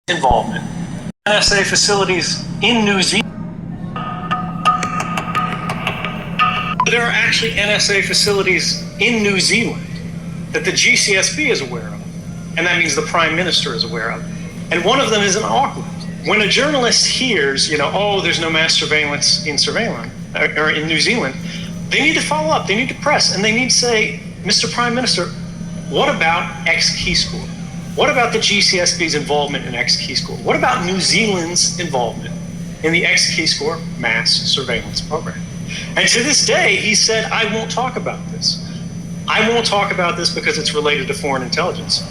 involvement. NSA facilities in New Zealand. There are actually NSA facilities in New Zealand that the GCSB is aware of, and that means the Prime Minister is aware of. And one of them is in Auckland. When a journalist hears, oh, there's no mass surveillance in or in New Zealand, they need to follow up, they need to press, and they need to say, Mr. Prime Minister, what about X Key School? What about the GCSB's involvement in X Key School? What about New Zealand's involvement in the X Key School mass surveillance program? And to this day, he said, I won't talk about this. I won't talk about this because it's related to foreign intelligence.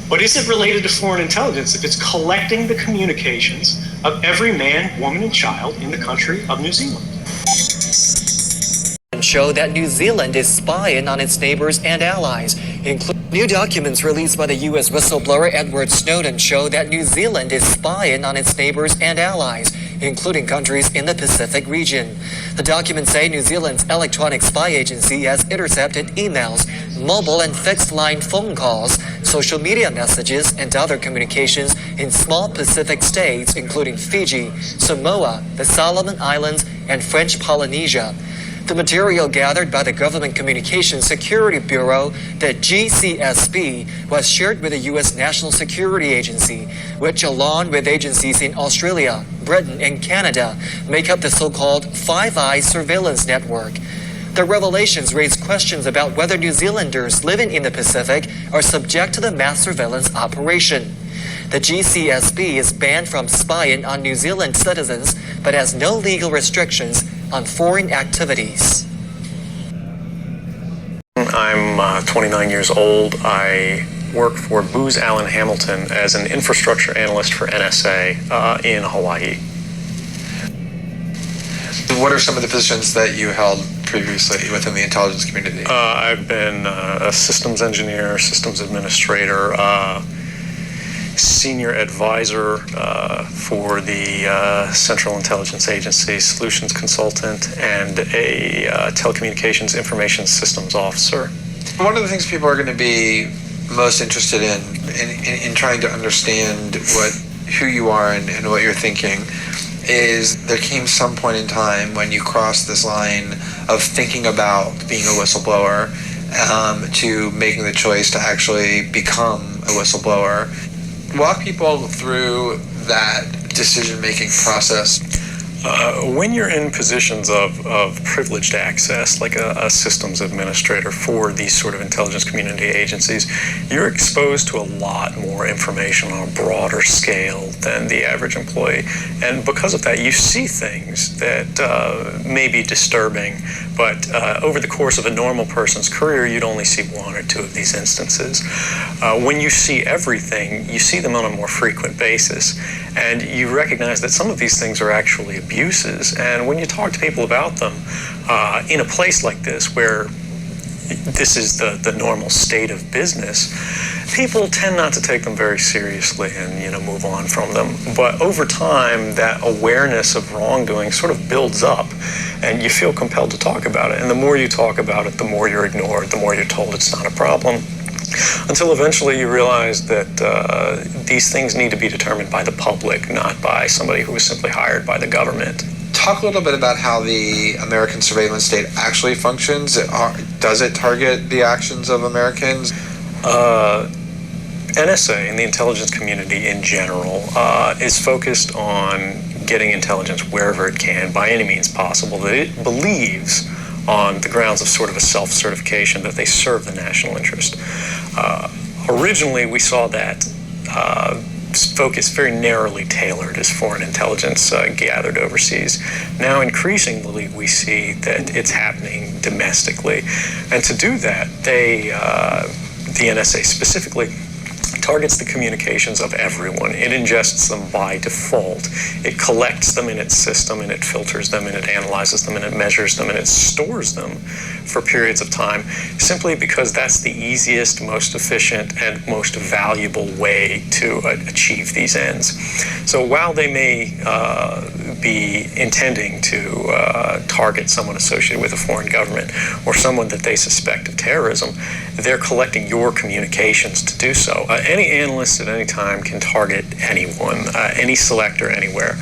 But is it related to foreign intelligence if it's collecting the communications of every man, woman, and child in the country of New Zealand? Show that New Zealand is spying on its neighbors and allies, including new documents released by the U.S. whistleblower Edward Snowden show that New Zealand is spying on its neighbors and allies, including countries in the Pacific region. The documents say New Zealand's electronic spy agency has intercepted emails, mobile and fixed-line phone calls, social media messages, and other communications in small Pacific states, including Fiji, Samoa, the Solomon Islands, and French Polynesia. The material gathered by the Government Communications Security Bureau, the GCSB, was shared with the U.S. National Security Agency, which, along with agencies in Australia, Britain, and Canada, make up the so-called Five Eyes surveillance network. The revelations raise questions about whether New Zealanders living in the Pacific are subject to the mass surveillance operation. The GCSB is banned from spying on New Zealand citizens, but has no legal restrictions on foreign activities. I'm 29 years old. I work for Booz Allen Hamilton as an infrastructure analyst for NSA in Hawaii. What are some of the positions that you held previously within the intelligence community? I've been a systems engineer, systems administrator, senior advisor for the Central Intelligence Agency, solutions consultant, and a telecommunications information systems officer. One of the things people are going to be most interested in trying to understand who you are and what you're thinking is there came some point in time when you crossed this line of thinking about being a whistleblower to making the choice to actually become a whistleblower. Walk people through that decision-making process. When you're in positions of privileged access, like a systems administrator for these sort of intelligence community agencies, you're exposed to a lot more information on a broader scale than the average employee. And because of that, you see things that may be disturbing, but over the course of a normal person's career, you'd only see one or two of these instances. When you see everything, you see them on a more frequent basis, and you recognize that some of these things are actually abuses. And when you talk to people about them, in a place like this where this is the normal state of business, people tend not to take them very seriously and move on from them. But over time, that awareness of wrongdoing sort of builds up, and you feel compelled to talk about it. And the more you talk about it, the more you're ignored, the more you're told it's not a problem, until eventually you realize that these things need to be determined by the public, not by somebody who was simply hired by the government. Talk a little bit about how the American surveillance state actually functions. Does it target the actions of Americans? NSA and the intelligence community in general is focused on getting intelligence wherever it can, by any means possible, that it believes on the grounds of sort of a self-certification that they serve the national interest. Originally, we saw that focus very narrowly tailored as foreign intelligence gathered overseas. Now, increasingly, we see that it's happening domestically. And to do that, the NSA specifically targets the communications of everyone. It ingests them by default. It collects them in its system, and it filters them, and it analyzes them, and it measures them, and it stores them for periods of time, simply because that's the easiest, most efficient, and most valuable way to achieve these ends. So while they may be intending to target someone associated with a foreign government or someone that they suspect of terrorism, they're collecting your communications to do so. Any analyst at any time can target anyone, any selector anywhere.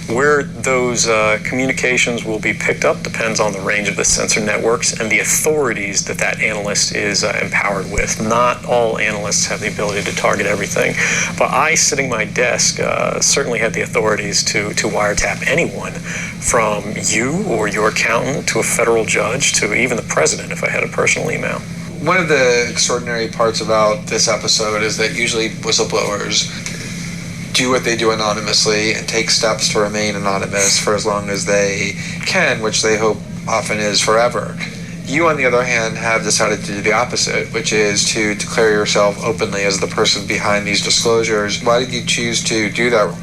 Where those communications will be picked up depends on the range of the sensor networks and the authorities that that analyst is empowered with. Not all analysts have the ability to target everything, but I, sitting my desk, certainly had the authorities to wiretap anyone, from you or your accountant to a federal judge to even the president if I had a personal email. One of the extraordinary parts about this episode is that usually whistleblowers do what they do anonymously and take steps to remain anonymous for as long as they can, which they hope often is forever. You, on the other hand, have decided to do the opposite, which is to declare yourself openly as the person behind these disclosures. Why did you choose to do that?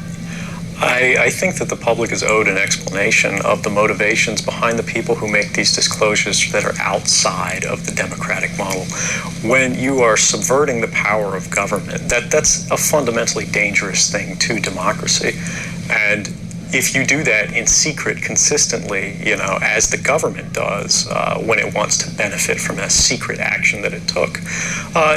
I think that the public is owed an explanation of the motivations behind the people who make these disclosures that are outside of the democratic model. When you are subverting the power of government, that's a fundamentally dangerous thing to democracy. And if you do that in secret consistently, as the government does when it wants to benefit from a secret action that it took,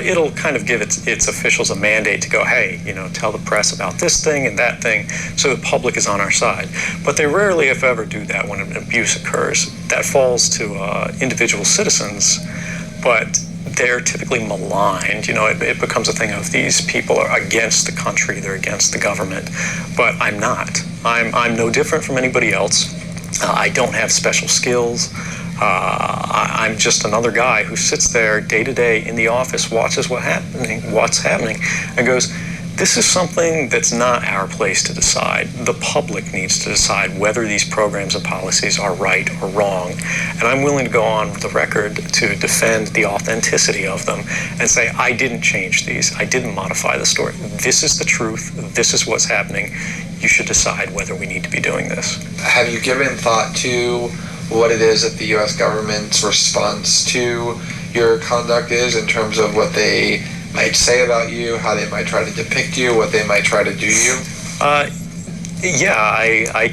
it'll kind of give its officials a mandate to go, hey, tell the press about this thing and that thing, so the public is on our side. But they rarely, if ever, do that when an abuse occurs. That falls to individual citizens, but they're typically maligned. It becomes a thing of these people are against the country, they're against the government, but I'm not. I'm no different from anybody else. I don't have special skills. I'm just another guy who sits there day to day in the office, watches what's happening, and goes, this is something that's not our place to decide. The public needs to decide whether these programs and policies are right or wrong. And I'm willing to go on the record to defend the authenticity of them and say, I didn't change these. I didn't modify the story. This is the truth. This is what's happening. You should decide whether we need to be doing this. Have you given thought to what it is that the U.S. government's response to your conduct is in terms of what they might say about you, how they might try to depict you, what they might try to do you? I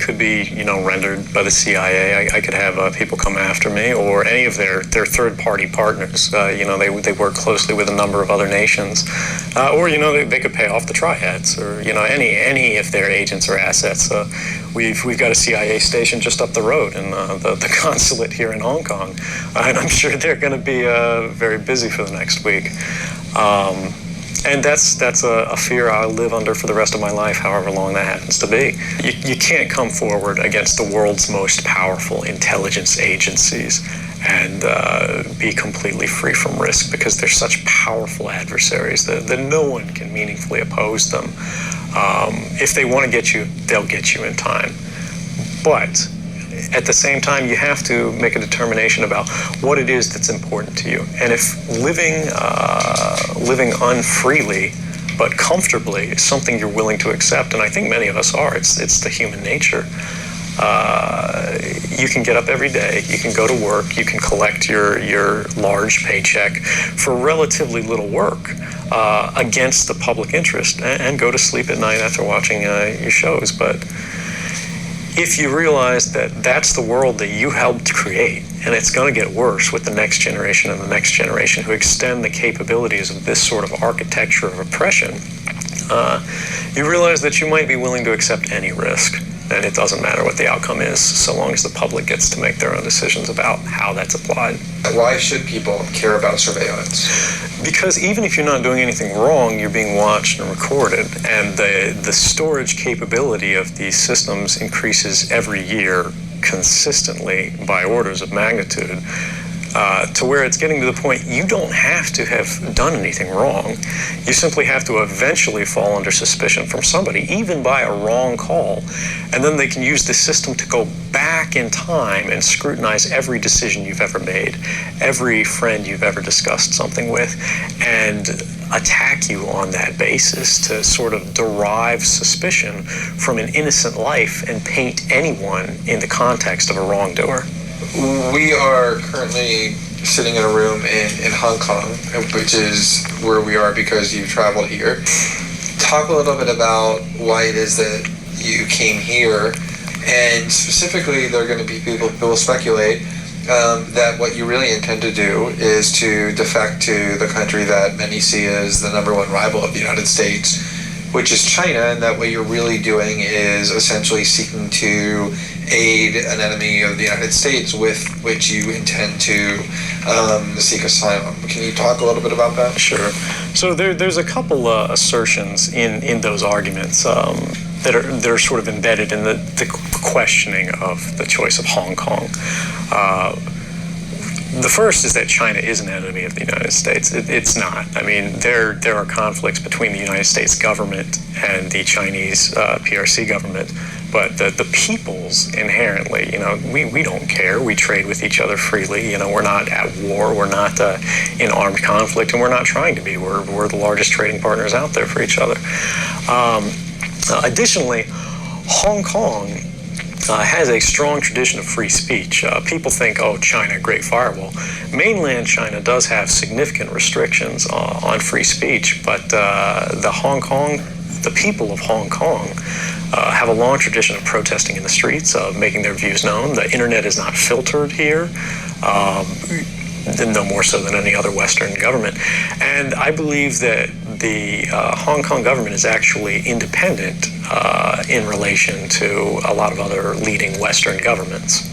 could be, rendered by the CIA. I could have people come after me, or any of their third-party partners. They work closely with a number of other nations, or they could pay off the triads, or any of their agents or assets. We've got a CIA station just up the road in the consulate here in Hong Kong, and I'm sure they're going to be very busy for the next week. And that's a fear I'll live under for the rest of my life, however long that happens to be. You can't come forward against the world's most powerful intelligence agencies and be completely free from risk, because they're such powerful adversaries that no one can meaningfully oppose them. If they want to get you, they'll get you in time. But at the same time, you have to make a determination about what it is that's important to you. And if living unfreely but comfortably is something you're willing to accept, and I think many of us are, it's the human nature. You can get up every day, you can go to work, you can collect your large paycheck for relatively little work against the public interest, and go to sleep at night after watching your shows. But if you realize that that's the world that you helped create, and it's going to get worse with the next generation and the next generation who extend the capabilities of this sort of architecture of oppression, you realize that you might be willing to accept any risk. And it doesn't matter what the outcome is, so long as the public gets to make their own decisions about how that's applied. Why should people care about surveillance? Because even if you're not doing anything wrong, you're being watched and recorded, and the storage capability of these systems increases every year consistently by orders of magnitude, to where it's getting to the point you don't have to have done anything wrong. You simply have to eventually fall under suspicion from somebody, even by a wrong call, and then they can use the system to go back in time and scrutinize every decision you've ever made, every friend you've ever discussed something with, and attack you on that basis to sort of derive suspicion from an innocent life and paint anyone in the context of a wrongdoer. We are currently sitting in a room in Hong Kong, which is where we are because you traveled here. Talk a little bit about why it is that you came here, And specifically, there are going to be people who will speculate that what you really intend to do is to defect to the country that many see as the number one rival of the United States, which is China, and that what you're really doing is essentially seeking to aid an enemy of the United States with which you intend to seek asylum. Can you talk a little bit about that? Sure. So there's a couple assertions in those arguments that are sort of embedded in the questioning of the choice of Hong Kong. The first is that China is an enemy of the United States. It's not. I mean, there are conflicts between the United States government and the Chinese PRC government, but the peoples inherently, we don't care. We trade with each other freely. We're not at war. We're not in armed conflict, and we're not trying to be. We're the largest trading partners out there for each other. Additionally, Hong Kong has a strong tradition of free speech. People think, oh, China, great firewall. Mainland China does have significant restrictions on free speech, but the people of Hong Kong have a long tradition of protesting in the streets, of making their views known. The internet is not filtered here. No more so than any other Western government. And I believe that the Hong Kong government is actually independent in relation to a lot of other leading Western governments.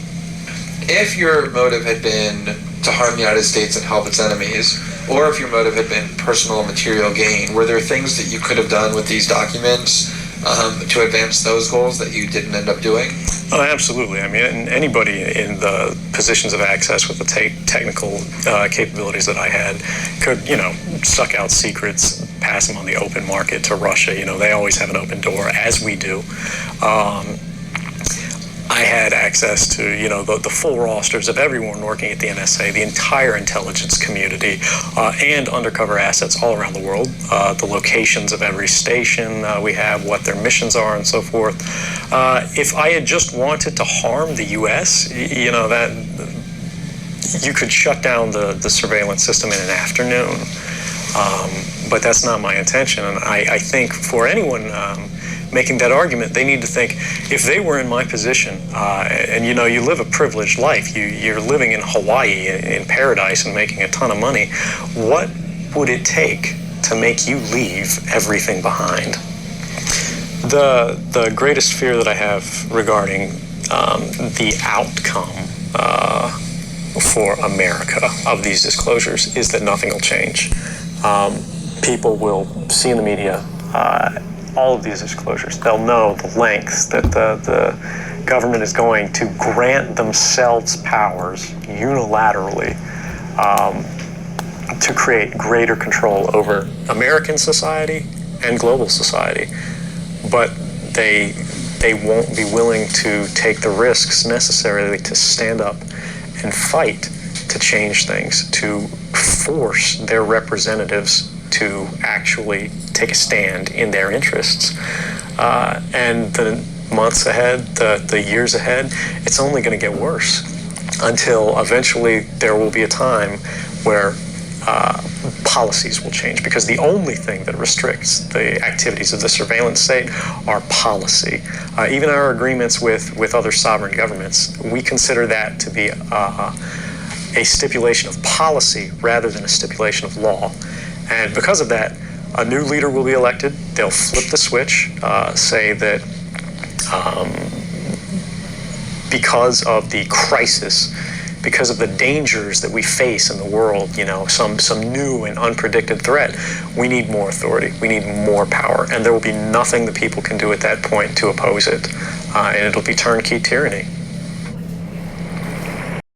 If your motive had been to harm the United States and help its enemies, or if your motive had been personal material gain, were there things that you could have done with these documents to advance those goals that you didn't end up doing? Oh, absolutely. I mean, anybody in the positions of access with the technical capabilities that I had could, suck out secrets, pass them on the open market to Russia. They always have an open door, as we do. I had access to, the full rosters of everyone working at the NSA, the entire intelligence community, and undercover assets all around the world, the locations of every station we have, what their missions are, and so forth. If I had just wanted to harm the U.S., that you could shut down the surveillance system in an afternoon. But that's not my intention, and I think for anyone making that argument, they need to think, if they were in my position, and you live a privileged life, you're living in Hawaii in paradise and making a ton of money, what would it take to make you leave everything behind? The greatest fear that I have regarding the outcome for America of these disclosures is that nothing will change. People will see in the media all of these disclosures. They'll know the lengths that the government is going to grant themselves powers unilaterally to create greater control over American society and global society. But they won't be willing to take the risks necessarily to stand up and fight to change things, to force their representatives to actually take a stand in their interests. And the months ahead, the years ahead, it's only going to get worse until eventually there will be a time where policies will change, because the only thing that restricts the activities of the surveillance state are policy. Even our agreements with other sovereign governments, we consider that to be a stipulation of policy rather than a stipulation of law. And because of that, a new leader will be elected. They'll flip the switch, say that because of the crisis, because of the dangers that we face in the world, some new and unpredicted threat, we need more authority, we need more power, and there will be nothing the people can do at that point to oppose it, and it'll be turnkey tyranny.